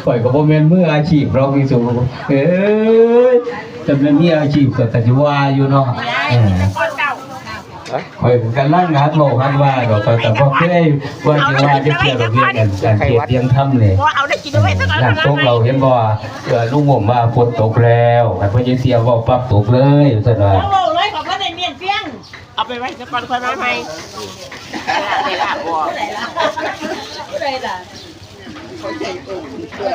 ข่อยก็บ่แม่นมืออาชีพเราพี่สุเอ้ยจำเป็นมีอาชีพก็แต่สิว่าอยู่เนาะข่อยกันล่างงานโลกกันว่าดอกแต่บ่เคยว่าสิว่าจะเกี่ยวกับเรื่องการเก็บเลี้ยงทำเลยหลังตกเราเห็นบ่ลุงผมว่าฝนตกแล้วแต่เพิ่นสิเสียว่าปั๊บตกเลยซั่นว่าเลยขอบคุณในเมียนเพียงเอาไปไว้สักก่อนค่อยมาใหม่ได้ละบ่ได้ละเขาใจอุ่นเพื่อ